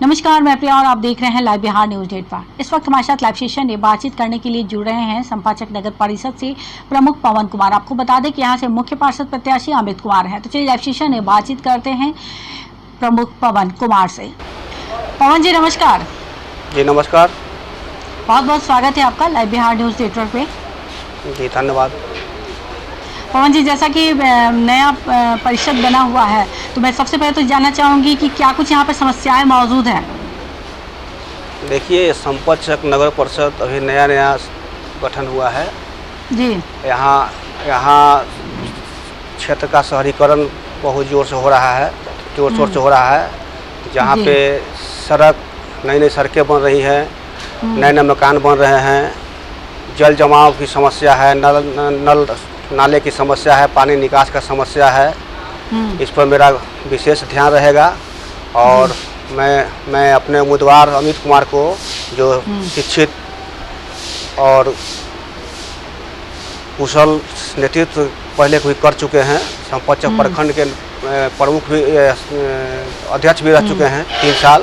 नमस्कार, मैं प्रिया और आप देख रहे हैं लाइव बिहार न्यूज नेटवर्क। इस वक्त हमारे साथ लाइव सेशन में बातचीत करने के लिए जुड़ रहे हैं संपाचक नगर परिषद से प्रमुख पवन कुमार। आपको बता दें कि यहां से मुख्य पार्षद प्रत्याशी अमित कुमार हैं। तो चलिए लाइव सेशन में बातचीत करते हैं प्रमुख पवन कुमार से। पवन जी नमस्कार। जी नमस्कार। बहुत बहुत स्वागत है आपका लाइव बिहार न्यूज नेटवर्क पे। जी धन्यवाद। पवन जी, जैसा कि नया परिषद बना हुआ है, तो मैं सबसे पहले तो जानना चाहूँगी कि क्या कुछ यहाँ पर समस्याएं मौजूद हैं। देखिए, संपाचक नगर परिषद अभी नया गठन हुआ है जी। यहाँ क्षेत्र का शहरीकरण बहुत जोर से हो रहा है, जोर शोर से हो रहा है। जहाँ पे नई सड़कें बन रही हैं, नए मकान बन रहे हैं, जल जमाव की समस्या है, नल नाले की समस्या है, पानी निकास का समस्या है। इस पर मेरा विशेष ध्यान रहेगा और मैं अपने उम्मीदवार अमित कुमार को, जो शिक्षित और कुशल नेतृत्व पहले भी कर चुके हैं, संपाचक प्रखंड के प्रमुख भी अध्यक्ष भी रह चुके हैं 3 साल।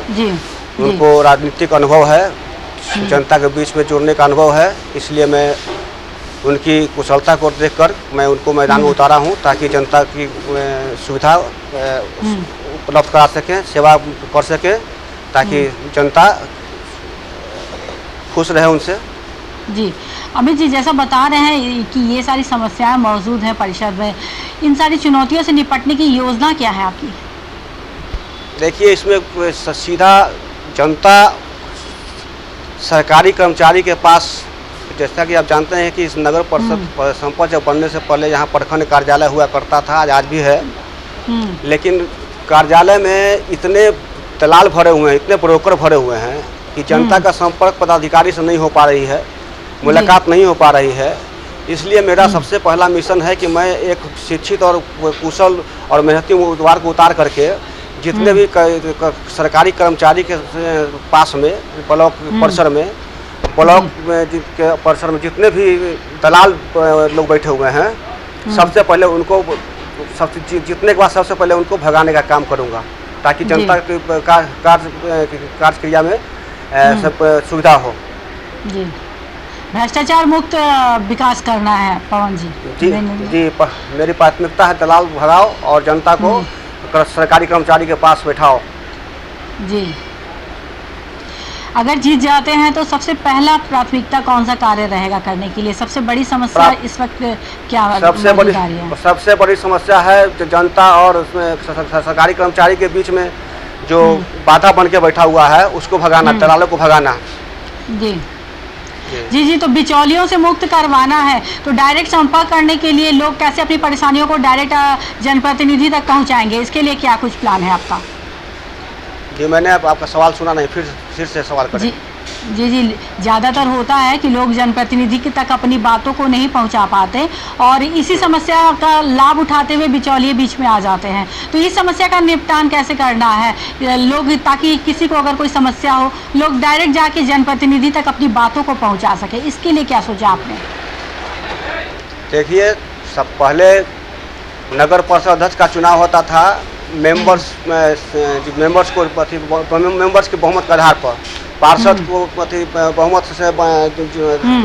उनको राजनीतिक अनुभव है, जनता के बीच में जुड़ने का अनुभव है, इसलिए मैं उनकी कुशलता को देखकर मैं उनको मैदान में उतारा हूं, ताकि जनता की सुविधा उपलब्ध करा सकें, सेवा कर सकें, ताकि जनता खुश रहे उनसे। जी अमित जी, जैसा बता रहे हैं कि ये सारी समस्याएं मौजूद हैं परिषद में, इन सारी चुनौतियों से निपटने की योजना क्या है आपकी? देखिए, इसमें सीधा जनता सरकारी कर्मचारी के पास, जैसा कि आप जानते हैं कि इस नगर परिषद संपाचक बनने से पहले यहाँ प्रखंड कार्यालय हुआ करता था, आज भी है। लेकिन कार्यालय में इतने दलाल भरे हुए हैं, इतने ब्रोकर भरे हुए हैं कि जनता का संपर्क पदाधिकारी से नहीं हो पा रही है, मुलाकात नहीं हो पा रही है। इसलिए मेरा सबसे पहला मिशन है कि मैं एक शिक्षित और कुशल और मेहनती उम्मीदवार को उतार करके जितने भी सरकारी कर्मचारी के पास में ब्लॉक परिसर में परिसर में जितने भी दलाल लोग बैठे हुए हैं, सबसे पहले उनको जितने के बाद सबसे पहले उनको भगाने का काम करूंगा, ताकि जनता की कार्य क्रिया में सब सुविधा हो। जी, भ्रष्टाचार मुक्त विकास करना है पवन जी। जी मेरी प्राथमिकता है दलाल भगाओ और जनता को सरकारी कर्मचारी के पास बैठाओ। जी, अगर जीत जाते हैं तो सबसे पहला प्राथमिकता कौन सा कार्य रहेगा करने के लिए? सबसे बड़ी समस्या इस वक्त क्या है? सबसे बड़ी समस्या है जनता और उसमें सरकारी कर्मचारी के बीच में जो बाधा बन के बैठा हुआ है, उसको भगाना, दलालों को भगाना। जी, तो बिचौलियों से मुक्त करवाना है, तो डायरेक्ट संपर्क करने के लिए लोग कैसे अपनी परेशानियों को डायरेक्ट जनप्रतिनिधि तक पहुंचाएंगे? इसके लिए क्या कुछ प्लान है आपका? जी, मैंने आपका सवाल सुना नहीं, फिर से सवाल करें। जी, ज़्यादातर होता है कि लोग जनप्रतिनिधि तक अपनी बातों को नहीं पहुंचा पाते और इसी समस्या का लाभ उठाते हुए बिचौलिए बीच में आ जाते हैं। तो इस समस्या का निपटान कैसे करना है लोग, ताकि किसी को अगर कोई समस्या हो, लोग डायरेक्ट जाके जनप्रतिनिधि तक अपनी बातों को पहुँचा सके, इसके लिए क्या सोचा आपने? देखिए, सब पहले नगर परिषद अध्यक्ष का चुनाव होता था, मेंबर्स के बहुमत के आधार पर पार्षद को बहुमत से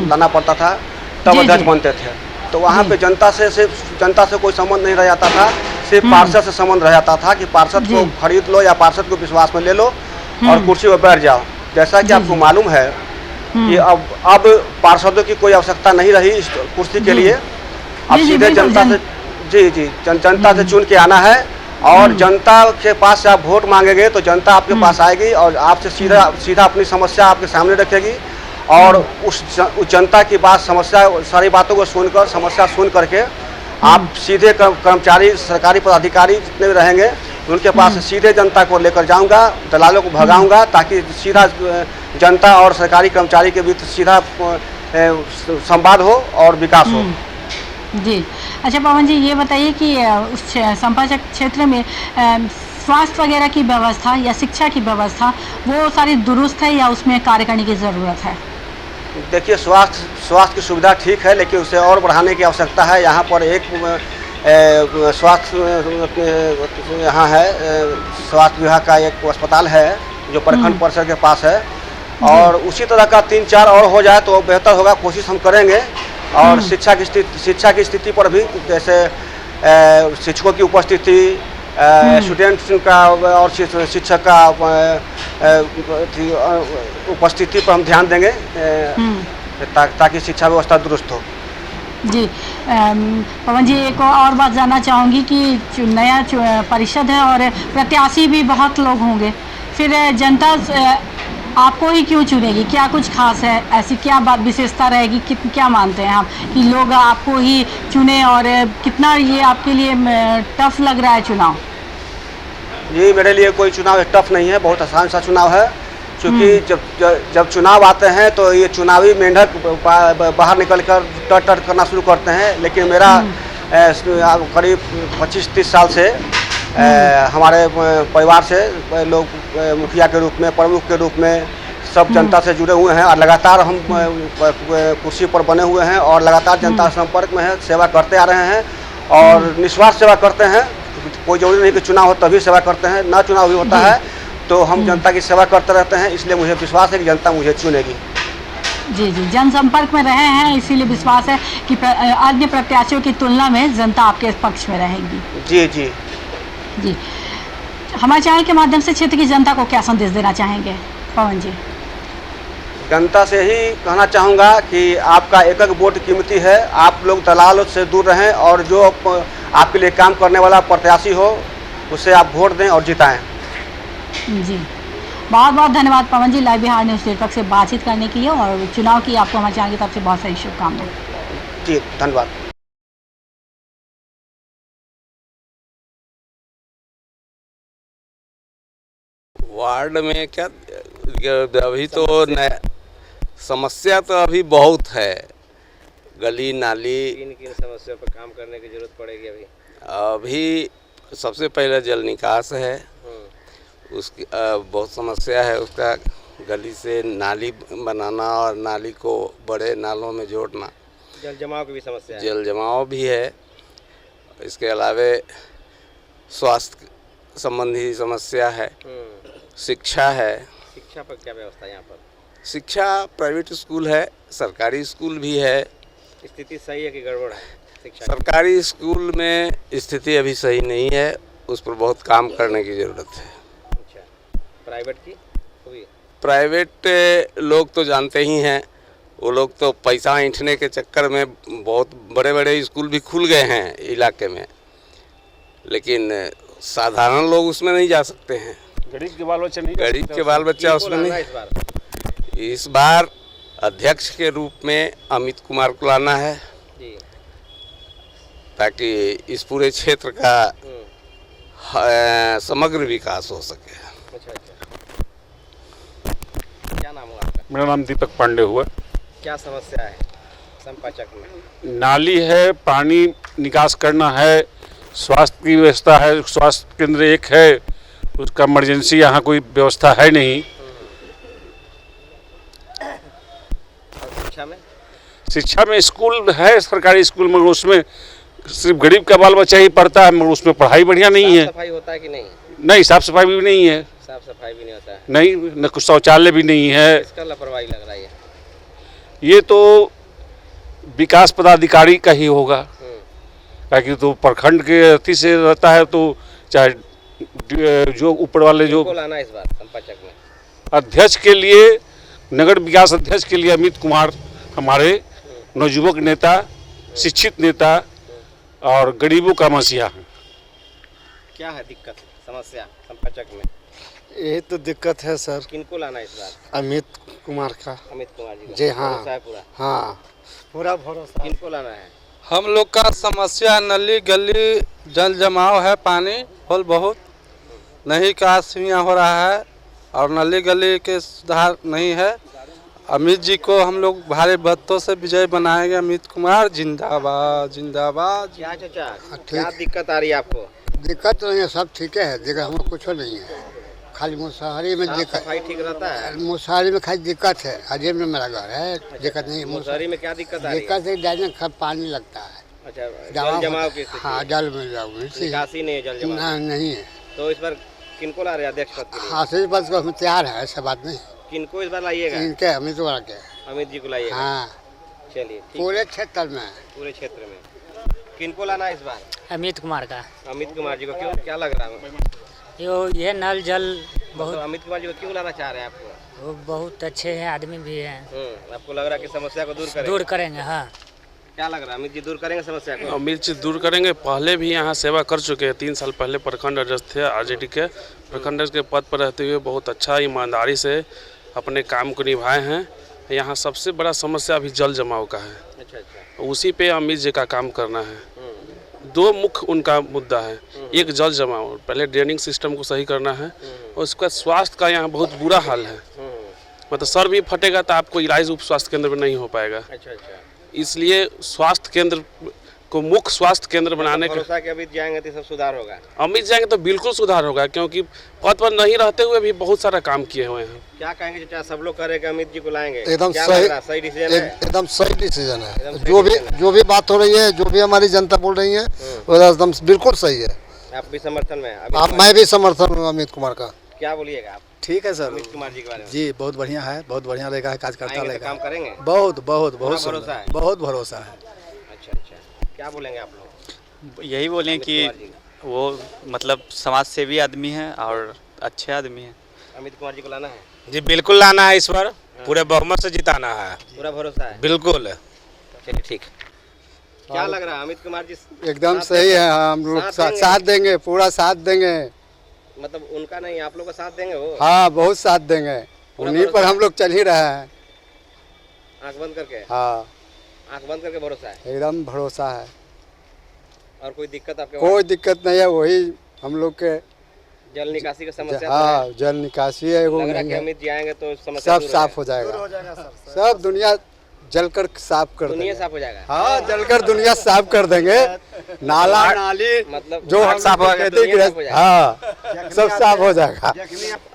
लाना पड़ता था, तब अध्यक्ष बनते थे। तो वहाँ पे जनता से कोई संबंध नहीं रह जाता था, सिर्फ पार्षद से संबंध रह जाता था कि पार्षद को खरीद लो या पार्षद को विश्वास में ले लो और कुर्सी पर बैठ जाओ। जैसा कि आपको मालूम है कि अब पार्षदों की कोई आवश्यकता नहीं रही इस कुर्सी के लिए। अब सीधे जनता से चुन के आना है और जनता के पास से आप वोट मांगेंगे तो जनता आपके पास आएगी और आपसे सीधा अपनी समस्या आपके सामने रखेगी और उस जनता की बात, समस्या, सारी बातों को सुनकर, समस्या सुन करके आप सीधे कर्मचारी, सरकारी पदाधिकारी जितने भी रहेंगे उनके पास सीधे जनता को लेकर जाऊंगा, दलालों को भगाऊंगा, ताकि सीधा जनता और सरकारी कर्मचारी के बीच सीधा संवाद हो और विकास हो। जी, अच्छा पवन जी, ये बताइए कि उस संपाचक क्षेत्र में स्वास्थ्य वगैरह की व्यवस्था या शिक्षा की व्यवस्था वो सारी दुरुस्त है या उसमें कार्य करने की ज़रूरत है? देखिए, स्वास्थ्य की सुविधा ठीक है, लेकिन उसे और बढ़ाने की आवश्यकता है। यहाँ पर एक स्वास्थ्य यहाँ है, स्वास्थ्य विभाग का एक अस्पताल है जो प्रखंड परिषद के पास है, और उसी तरह का 3-4 और हो जाए तो बेहतर होगा, कोशिश हम करेंगे। और शिक्षा की स्थिति पर भी, जैसे शिक्षकों की उपस्थिति, स्टूडेंट्स का और शिक्षक का उपस्थिति पर हम ध्यान देंगे, ताकि शिक्षा व्यवस्था दुरुस्त हो। जी पवन जी, एक और बात जानना चाहूँगी कि नया परिषद है और प्रत्याशी भी बहुत लोग होंगे, फिर जनता आपको ही क्यों चुनेगी? क्या कुछ खास है, ऐसी क्या बात विशेषता रहेगी, क्या मानते हैं आप कि लोग आपको ही चुने, और कितना ये आपके लिए टफ लग रहा है चुनाव? जी, मेरे लिए कोई चुनाव टफ नहीं है, बहुत आसान सा चुनाव है। क्योंकि जब चुनाव आते हैं तो ये चुनावी मेंढक बाहर निकल कर टर करना शुरू करते हैं, लेकिन मेरा करीब 25-30 साल से हमारे परिवार से लोग मुखिया के रूप में, प्रमुख के रूप में सब जनता से जुड़े हुए हैं, और लगातार हम कुर्सी पर बने हुए हैं और लगातार जनता संपर्क में है, सेवा करते आ रहे हैं और निस्वार्थ सेवा करते हैं। कोई जरूरी नहीं कि चुनाव हो तभी सेवा करते हैं, ना चुनाव भी होता है तो हम जनता की सेवा करते रहते हैं, इसलिए मुझे विश्वास है कि जनता मुझे चुनेगी। जी, जनसंपर्क में रहे हैं, इसीलिए विश्वास है कि अन्य प्रत्याशियों की तुलना में जनता आपके पक्ष में रहेगी। जी, हमारे चैनल के माध्यम से क्षेत्र की जनता को क्या संदेश देना चाहेंगे पवन जी? जनता से ही कहना चाहूँगा कि आपका एक एक वोट कीमती है, आप लोग दलाल से दूर रहें और जो आपके लिए काम करने वाला प्रत्याशी हो उसे आप वोट दें और जिताएं। जी, बहुत बहुत धन्यवाद पवन जी, लाइव बिहार न्यूज़ नेटवर्क से बातचीत करने के लिए, और चुनाव की आपको हमारे चैनल की तरफ से बहुत सारी शुभकामनाएं। जी, धन्यवाद। वार्ड में क्या अभी तो नया समस्या तो अभी बहुत है, गली नाली। किन समस्या पर काम करने की जरूरत पड़ेगी अभी सबसे पहले जल निकास है, उसकी बहुत समस्या है, उसका गली से नाली बनाना और नाली को बड़े नालों में जोड़ना। जल जमाव की भी समस्या है। जल जमाव भी है। इसके अलावे स्वास्थ्य संबंधी समस्या है, शिक्षा है। शिक्षा पर क्या व्यवस्था है यहाँ पर? शिक्षा प्राइवेट स्कूल है, सरकारी स्कूल भी है। स्थिति सही है कि गड़बड़ है शिक्षा? सरकारी स्कूल में स्थिति अभी सही नहीं है, उस पर बहुत काम करने की ज़रूरत है। अच्छा, प्राइवेट की हुई? प्राइवेट लोग तो जानते ही हैं, वो लोग तो पैसा ऐंठने के चक्कर में बहुत बड़े बड़े स्कूल भी खुल गए हैं इलाके में, लेकिन साधारण लोग उसमें नहीं जा सकते हैं। गरीब के बाल बच्चे नहीं, गरीब के बाल बच्चा उसमें नहीं। इस बार अध्यक्ष के रूप में अमित कुमार को लाना है जी, ताकि इस पूरे क्षेत्र का समग्र विकास हो सके। अच्छा, क्या नाम हुआ आपका? मेरा नाम दीपक पांडे हुआ। क्या समस्या है संपाचक में? नाली है, पानी निकास करना है, स्वास्थ्य की व्यवस्था है, स्वास्थ्य केंद्र एक है, उसका इमरजेंसी यहाँ कोई व्यवस्था है नहीं। और शिक्षा में स्कूल है, सरकारी स्कूल, मगर उसमें सिर्फ गरीब का बाल बच्चा ही पढ़ता है, मगर उसमें पढ़ाई बढ़िया नहीं है। साफ सफाई होता है कि नहीं? नहीं, साफ सफाई भी नहीं है। साफ सफाई भी नहीं होता है? नहीं, न कुछ शौचालय भी नहीं है। इसका लापरवाही लग रहा है। ये तो विकास पदाधिकारी का ही होगा, ताकि तो प्रखंड के अति से रहता है, तो चाहे जो ऊपर वाले जो लाना इस बार संपाचक में अध्यक्ष के लिए, नगर विकास अध्यक्ष के लिए अमित कुमार हमारे नवयुवक नेता, शिक्षित नेता और गरीबों का मसीहा है। क्या है दिक्कत, समस्या संपाचक में? यही तो दिक्कत है सर। किनको लाना है इस बार? अमित कुमार का। अमित कुमार जी का? जी हाँ, भरोसा है पूरा? हाँ, पूरा भरोसा। किनको लाना है? हम लोग का समस्या नली गली जल जमाव है, पानी फल बहुत नहीं का सीमिया हो रहा है और नली गली के सुधार नहीं है। अमित जी को हम लोग भारी मतों से विजय बनाएंगे। अमित कुमार जिंदाबाद जिंदाबाद। क्या चाचा, क्या दिक्कत आ रही है आपको? दिक्कत नहीं है, सब ठीक है, दिक्कत हमको कुछ नहीं है, खाली मुसहरी में दिक्कत। सफाई ठीक रहता है? मुसहरी में खाली दिक्कत है, अजय में मेरा घर है। दिक्कत नहीं है मुसहरी में। क्या दिक्कत आ रही है? दिक्कत है, डालने का पानी लगता है। अच्छा, जल जमाव की स्थिति? हाँ, जल में जाओ, निकासी नहीं है जल जमाव? नहीं है। तो इस बार किनको ला रहे हैं अध्यक्ष पद के लिए? आशीष बस को हम तैयार है, ऐसा बात नहीं। किनको इस बार लाइएगा? इनके अमित वाला के। अमित जी को लाइएगा। हाँ, चलिए ठीक पूरे क्षेत्र में। है, पूरे क्षेत्र में किनको लाना है इस बार? अमित कुमार का। अमित कुमार जी को क्यों, क्या लग रहा है? ये नल जल बहुत तो अमित कुमार जी को क्यों लाना चाह रहे हैं आपको? वो बहुत अच्छे हैं, आदमी भी हैं, आपको लग रहा है कि समस्या को दूर करेंगे? दूर करेंगे। हाँ, क्या लग रहा है, अमित जी दूर करेंगे समस्या को? अमित जी दूर करेंगे। पहले भी यहाँ सेवा कर चुके हैं, 3 साल पहले प्रखंड अध्यक्ष थे आरजेडी के। प्रखंड के पद पर रहते हुए बहुत अच्छा ईमानदारी से अपने काम को निभाए हैं। यहाँ सबसे बड़ा समस्या अभी जल जमाव का है। अच्छा। उसी पे अमित जी का काम करना है। 2 मुख्य उनका मुद्दा है, एक जल जमाव, पहले ड्रेनिंग सिस्टम को सही करना है, और उसका स्वास्थ्य का यहाँ बहुत बुरा हाल है। मतलब सर भी फटेगा तो आपको इलाज उप स्वास्थ्य केंद्र में नहीं हो पाएगा। अच्छा। इसलिए स्वास्थ्य केंद्र को मुख्य स्वास्थ्य केंद्र बनाने का भरोसा कि अमित जाएंगे तो सब सुधार होगा? अमित जाएंगे तो बिल्कुल सुधार होगा, क्योंकि पद पर नहीं रहते हुए भी बहुत सारा काम किए हुए हैं। क्या कहेंगे चाचा, सब लोग कह रहे हैं कि अमित जी को लाएंगे? एकदम क्या सही- लग रहा है, सही डिसीजन है? एकदम सही डिसीजन है। एकदम सही जो भी बात हो रही है, जो भी हमारी जनता बोल रही है, वो एकदम बिल्कुल सही है। आप भी समर्थन में हैं? मैं भी समर्थन हूँ अमित कुमार का। क्या बोलिएगा आप ठीक है सर, अमित कुमार जी के बारे में? जी बहुत बढ़िया है, बहुत बढ़िया रहेगा, कार्यकर्ता आएंगे तो रहेगा, काम करेंगे? बहुत बहुत पूरा बहुत भरोसा सुंदर, है? बहुत भरोसा है। अच्छा। क्या बोलेंगे आप लोग? यही बोलें अमित कि कुमार जी का। वो मतलब समाज सेवी आदमी हैं और अच्छे आदमी हैं। अमित कुमार जी को लाना है? जी बिल्कुल लाना है, इस बार पूरे बहुमत से जिताना है। पूरा भरोसा है? बिल्कुल। चलिए ठीक। क्या लग रहा है अमित कुमार जी? एकदम साथ सही देंगे? है, हम लोग साथ देंगे? साथ देंगे, पूरा साथ देंगे। मतलब उनका नहीं, आप लोग का साथ देंगे वो? हाँ, बहुत साथ देंगे, उन्हीं पर हम लोग चल ही रहे हैं। आंख बंद करके? हाँ, आंख बंद करके भरोसा है? एकदम भरोसा है, और कोई दिक्कत आपके कोई दिक्कत नहीं है। वही हम लोग के जल निकासी की समस्या? हाँ, जल निकासी है, वो लग रहा है नहीं कि है, अमित जी आएंगे तो समस्या सब दूर साफ हो जाएगा। सब दुनिया जलकर साफ कर दुनिया देंगे। साफ हो जाएगा? हाँ, जलकर दुनिया साफ कर देंगे। नाला नाली मतलब जो घाट साफ हो जाएगा, दुनिया साफ हो जाएगा? हाँ, सब साफ हो जाएगा।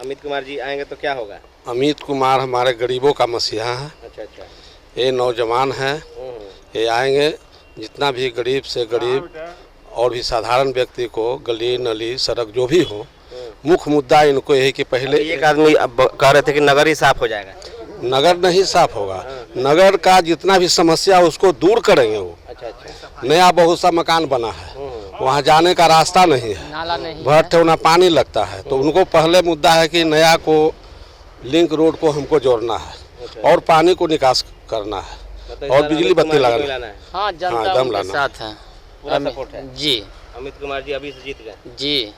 अमित कुमार जी आएंगे तो क्या होगा? अमित कुमार हमारे गरीबों का मसीहा है। अच्छा। ये नौजवान हैं, ये आएंगे, जितना भी गरीब से गरीब और भी साधारण व्यक्ति को गली नली सड़क जो भी हो, मुख्य मुद्दा इनको यही कि पहले एक आदमी अब कह रहे थे कि नगर ही साफ हो जाएगा। नगर नहीं साफ होगा, नगर का जितना भी समस्या उसको दूर करेंगे वो। अच्छा। नया बहुत सा मकान बना है, वहाँ जाने का रास्ता नहीं है, नाला नहीं भर ठेवना पानी लगता है, तो उनको पहले मुद्दा है कि नया को लिंक रोड को हमको जोड़ना है और पानी को निकास करना है और बिजली बत्ती लगाना है। हाँ, जनता दम उनके लाना। साथ है। पूरा सपोर्ट है जी अमित कुमार जी अभी से जीत गए? जी।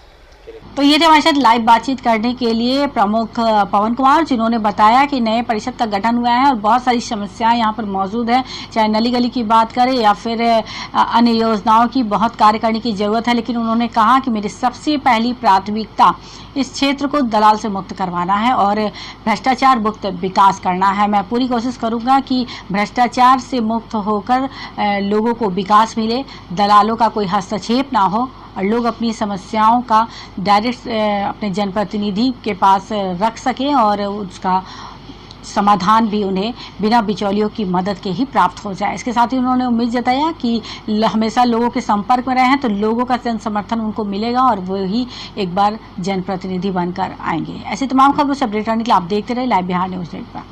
तो ये थे हमारे साथ लाइव बातचीत करने के लिए प्रमुख पवन कुमार, जिन्होंने बताया कि नए परिषद का गठन हुआ है और बहुत सारी समस्याएं यहाँ पर मौजूद है, चाहे नली गली की बात करें या फिर अन्य योजनाओं की, बहुत कार्य करने की ज़रूरत है। लेकिन उन्होंने कहा कि मेरी सबसे पहली प्राथमिकता इस क्षेत्र को दलाल से मुक्त करवाना है और भ्रष्टाचार मुक्त विकास करना है। मैं पूरी कोशिश करूँगा कि भ्रष्टाचार से मुक्त होकर लोगों को विकास मिले, दलालों का कोई हस्तक्षेप ना हो और लोग अपनी समस्याओं का डायरेक्ट अपने जनप्रतिनिधि के पास रख सकें और उसका समाधान भी उन्हें बिना बिचौलियों की मदद के ही प्राप्त हो जाए। इसके साथ ही उन्होंने उम्मीद जताया कि हमेशा लोगों के संपर्क में रहे हैं तो लोगों का जन समर्थन उनको मिलेगा और वही एक बार जनप्रतिनिधि बनकर आएंगे। ऐसे तमाम खबरों से अपडेट रहने के लिए आप देखते रहे लाइव बिहार न्यूज़ नेटवर्क।